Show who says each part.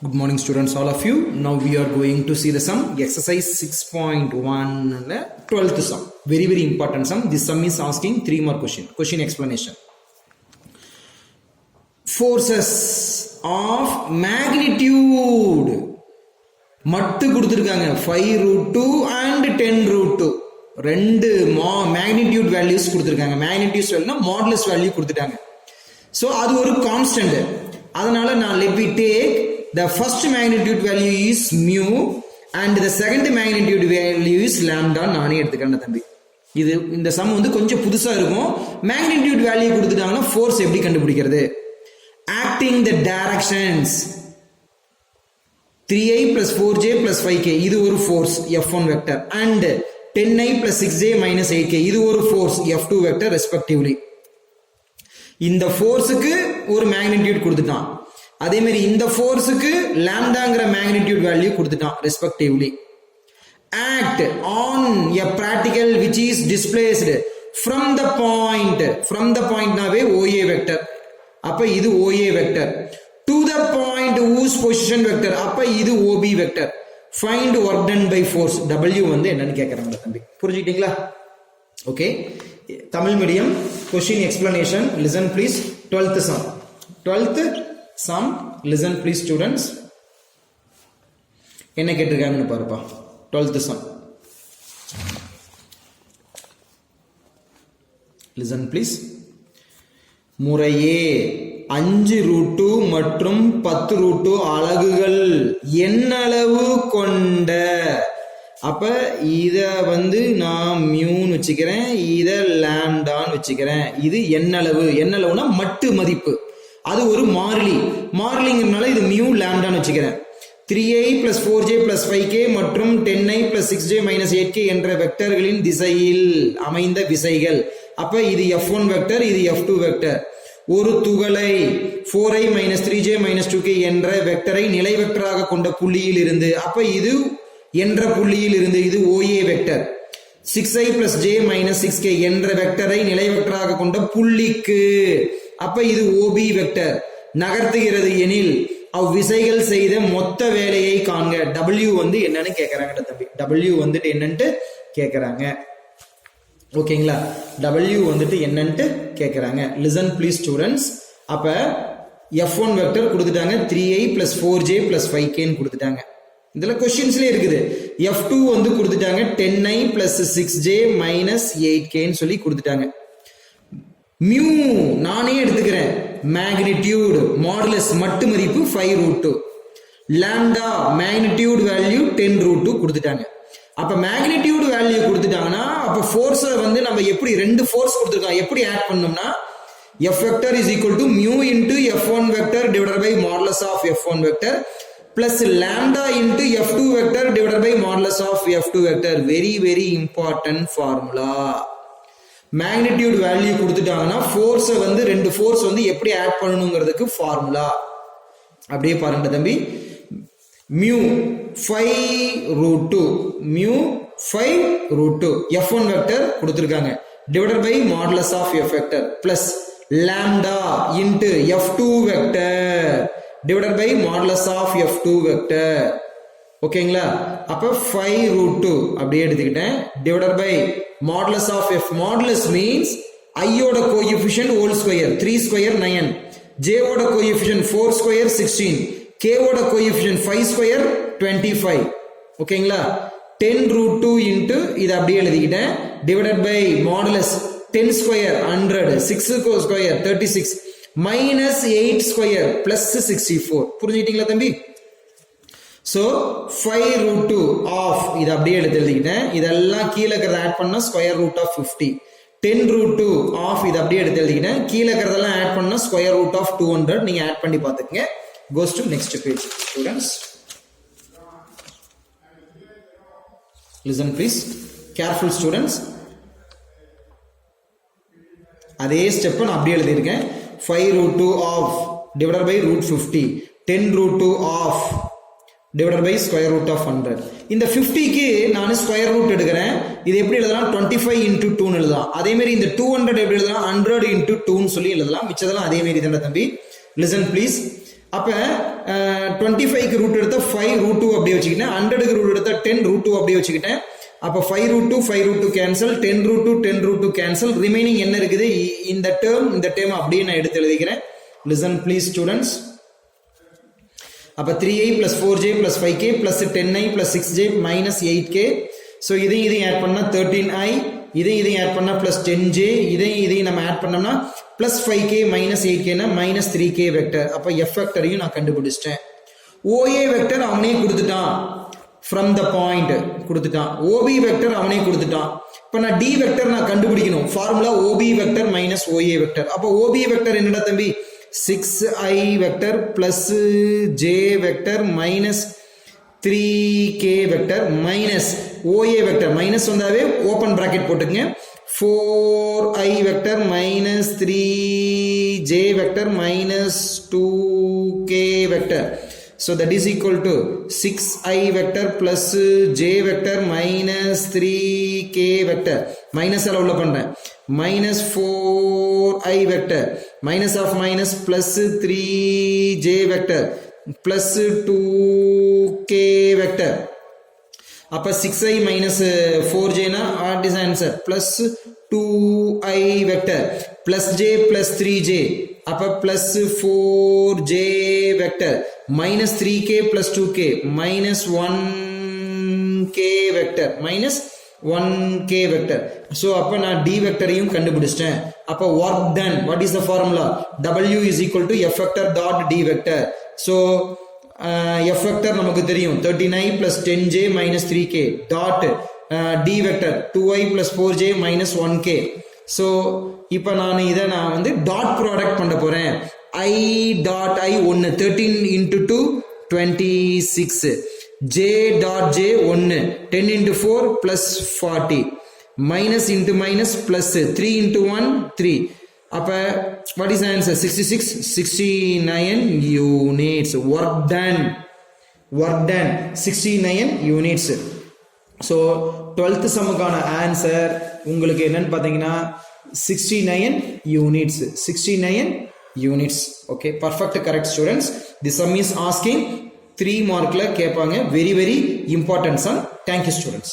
Speaker 1: Good morning students, all of you. Now we are going to see the sum, exercise 6.1 12th sum. Very important sum. This sum is asking 3 more question explanation. Forces of magnitude மட்டு கொடுத்திருக்காங்க 5 root 2 and 10 root 2 ரெண்டு magnitude values கொடுத்திருக்காங்க. magnitude வேல்யூனா modulus value கொடுத்துட்டாங்க. So அது ஒரு constant. அதனால நான் let me take the first magnitude value is mu and the second magnitude value is lambda. நானே எடுத்துக்கிறேன் தம்பி. இது இந்த சம் வந்து கொஞ்சம் புதுசா இருக்கும். magnitude value கொடுத்துட்டாங்கன்னா force எப்படி கண்டுபிடிக்கிறது? Acting the directions 3i plus 4j plus 5k இது ஒரு force F1 vector and 10i plus 6j minus 8k இது ஒரு force F2 vector respectively. இந்த forceக்கு ஒரு magnitude கொடுத்துட்டான். அதே மாதிரி இந்த ஃபோர்ஸுக்கு லாம்டாங்கிற மேக்னிடியூட் வேல்யூ கொடுத்துட்டான் respectively. Act on a particle which is displaced from the பாயிண்ட்னாவே OA vector. அப்ப இது OA vector. to the point whose position vector. அப்ப இது OB vector. find work done by force. W வந்து என்னன்னு கேக்குறாங்க தம்பி. புரிஞ்சுக்கிட்டீங்களா? Okay. Tamil medium question explanation. Listen please. 12th sum. Listen please students. என்ன கேட்டிருக்காங்கன்னு பாருப்பா. 12th sum. Listen please. முறையே 5 root 2 மற்றும் 10 root 2 அலகுகள் எண்ணளவு கொண்ட. அப்ப இத வந்து நான் மியூன்னு வச்சுக்கிறேன், இத லாம்டான்னு வச்சுக்கிறேன். இது எண்ணளவுனா மட்டு மதிப்பு. அது ஒரு மாறிலிங்கிறதுனால இது மியூ லாம்டான்னு வச்சுக்கிறேன். 3i plus 4j plus 5k மற்றும் 10i plus 6j minus 8k என்ற வெக்டர்களின் திசையில் அமைந்த விசைகள். அப்ப இது F1 வெக்டர், இது F2 வெக்டர். ஒரு துகளை 4i minus 3j minus 2k என்ற வெக்டரை நிலை வெக்டராக கொண்ட புள்ளியில் இருந்து, அப்ப இது என்ற புள்ளியில் இருந்து இது OA vector. 6i plus j minus 6k என்ற வெக்டரை நிலை வெக்டராக கொண்ட புள்ளிக்கு, அப்ப இது OB வெக்டர் நகர்த்துகிறது எனில் அவ்விசைகள் செய்த மொத்த வேலையை காண்க. W வந்து என்னன்னு கேக்குறாங்க தம்பி. W வந்துட்டு என்னன்ட்டு கேக்குறாங்க. ஓகேங்களா? W வந்துட்டு என்னன்ட்டு கேக்குறாங்க. Listen please students. அப்ப F1 வெக்டர் கொடுத்துட்டாங்க, 3i plus 4j plus 5k ன்னு கொடுத்துட்டாங்க. இதுல क्वेश्चंसலயே இருக்குது. F2 வந்து கொடுத்துட்டாங்க 10i plus 6j minus 8k ன்னு சொல்லி கொடுத்துட்டாங்க. மியூ நானே எடுத்துக்கிறேன், மேக்னிடியூட் மாடுலஸ் மட்டு மதிப்பு 5 root 2, lambda magnitude value 10 root 2 கொடுத்துட்டாங்க. அப்ப மேக்னிடியூட் வேல்யூ கொடுத்துட்டாங்கன்னா அப்ப ஃபோர்ஸை வந்து நம்ம எப்படி ரெண்டு ஃபோர்ஸ் கொடுத்துருக்கோம் எப்படி ஆட் பண்ணோம்னா F vector is equal to mu into F1 vector divided by modulus of F1 vector plus lambda into F2 vector divided by modulus of F2 vector. very important formula. Magnitude value கொடுத்துட்டாங்கன்னா ஃபோர்ஸை வந்து ரெண்டு force வந்து எப்படி add பண்ணணுங்கிறதுக்கு formula அப்படியே பாருங்க தம்பி. Mu 5 root 2 mu 5 root 2 F1 vector கொடுத்திருக்காங்க divided by modulus of F vector plus lambda into F2 vector divided by modulus of F2 vector. ஓகேங்களா? அப்ப 5 root 2 அப்படியே எடுத்துக்கிட்டேன் divided by modulus of F. modulus means I ஓட coefficient whole square 3 square 9, J ஓட coefficient 4 square 16, K ஓட coefficient 5 square 25. ஓகேங்களா? 10 root 2 into இது அப்படியே எழுதிக்கிட்டேன் divided by modulus 10 square 100, 6 square 36 minus 8 square plus 64. புரிஞ்சுக்கிட்டீங்களா தம்பி? So 5 root 2 of இது அப்படியே எழுதிக்கிட்டேன். இதெல்லாம் கீழே இருக்கிறத ஆட் பண்ணா square root of 50. 10 root 2 of இது அப்படியே எழுதிக்கிட்டேன். கீழே இருக்கிறதெல்லாம் ஆட் பண்ணா ஸ்கொயர் ரூட் ஆஃப் 200. நீங்க ஆட் பண்ணி பார்த்துக்கங்க. goes to next page students. Listen please careful students. அதே ஸ்டெப் நான் அப்படியே எழுதியிருக்கேன். 5 root 2 of divided by root 50, 10 root 2 of divided by square root of 100. இந்த 50க்கு நான் ஸ்கொயர் ரூட் எடுக்கிறேன். இது எப்படி எழுதலாம்? 25 into 2 ன்னு எழுதலாம். அதே மாதிரி இந்த 200 எப்படி எழுதலாம்? 100 into 2 ன்னு சொல்லி எழுதலாம். மிச்சதெல்லாம் அதே மாதிரி தானே தம்பி. Listen please. அப்ப 25க்கு ரூட் எடுத்தா 5 ரூட் 2 அப்படியே வச்சுக்கிட்டேன். 100க்கு ரூட் எடுத்தா 10 ரூட் 2 அப்படியே வச்சுக்கிட்டேன். அப்ப 5 root 2 5 root 2 cancel, 10 root 2 10 root 2 cancel. Remaining என்ன இருக்குது? இந்த டேர்ம் அப்படியே நான் எடுத்து எழுதிக்கிறேன். Listen please students. அப்ப 3i plus 4j plus 5k plus 10i plus 6j minus 8k. So இதையும் ஆட் பண்ணா 13i, இதையும் ஆட் பண்ணா plus 10j, இதையும் நம்ம ஆட் பண்ணோம்னா plus 5k minus 8k னா minus 3k வெக்டர். அப்ப f வெக்டரையும் நான் கண்டுபிடிச்சிட்டேன். OA வெக்டர் அவனே கொடுத்துட்டான், from the point கொடுத்துட்டான். OB வெக்டர் அவனே கொடுத்துட்டான். இப்ப நான் D வெக்டர் நான் கண்டுபிடிக்கணும். Formula OB vector minus OA vector. அப்ப OB வெக்டர் என்னடா தம்பி? 6i vector plus j vector minus 3k vector minus OA vector. Minus வந்தாவே ஓபன் பிராக்கெட் போட்டுக்கங்க. 4i vector minus 3j vector minus 2k vector. So that is equal to 6i vector plus j vector minus 3k vector. Minus ala ulla pandren. Minus 4i vector. Minus of minus plus 3j vector plus 2k vector. அப்ப 6i minus 4j na what is answer? Plus 2i vector plus j plus 3j. அப்ப plus 4j vector minus 3k plus 2k minus 1k vector minus 1k vector. So அப்ப நான் d வெக்டரையும் கண்டுபிடிச்சிட்டேன். அப்ப work done. What is the formula? W is equal to f vector dot d vector. So f vector நமக்கு தெரியும் 39 plus 10j minus 3k dot d vector 2i plus 4j minus 1k. So இப்ப நான் வந்து dot product பண்ண போறேன். I dot I 1 13 into 2 26, j dot j 1 10 into 4 plus 40, minus into minus plus 3 into 1 3. அப்ப what is the answer? 69 units. Work done 69 units. So 12th சம்முக்கான answer உங்களுக்கு என்னன்னு பாத்தீங்கன்னா 69 units. Okay, perfect, correct students. This sum is asking 3 mark la kepanga. Very important sum. Thank you students.